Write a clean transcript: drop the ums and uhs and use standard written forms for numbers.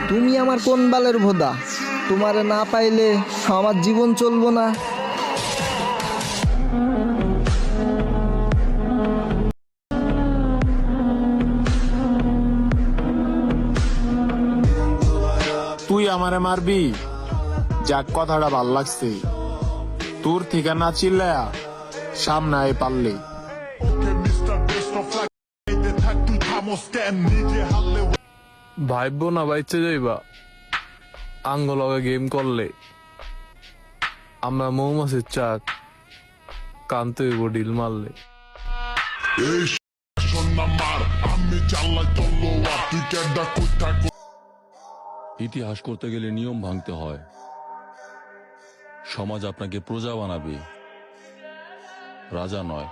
তুমি আমার কোন বালের ভোদা? তোমারে না পাইলে আমার জীবন চলবো না। তুই আমারে মারবি? যাক, কথাটা ভাল লাগছে। তোর থেকে না চিল্লায়া সামনে আয় পারলে। ভাইব না বাইচে যাইবা আঙ্গলগে গেম করলে। আমরা মৌমাছির চাক কানতে হইব ডিল মারলে। ইতিহাস করতে গেলে নিয়ম ভাঙতে হয়। সমাজ আপনাকে প্রজা বানাবে, রাজা নয়।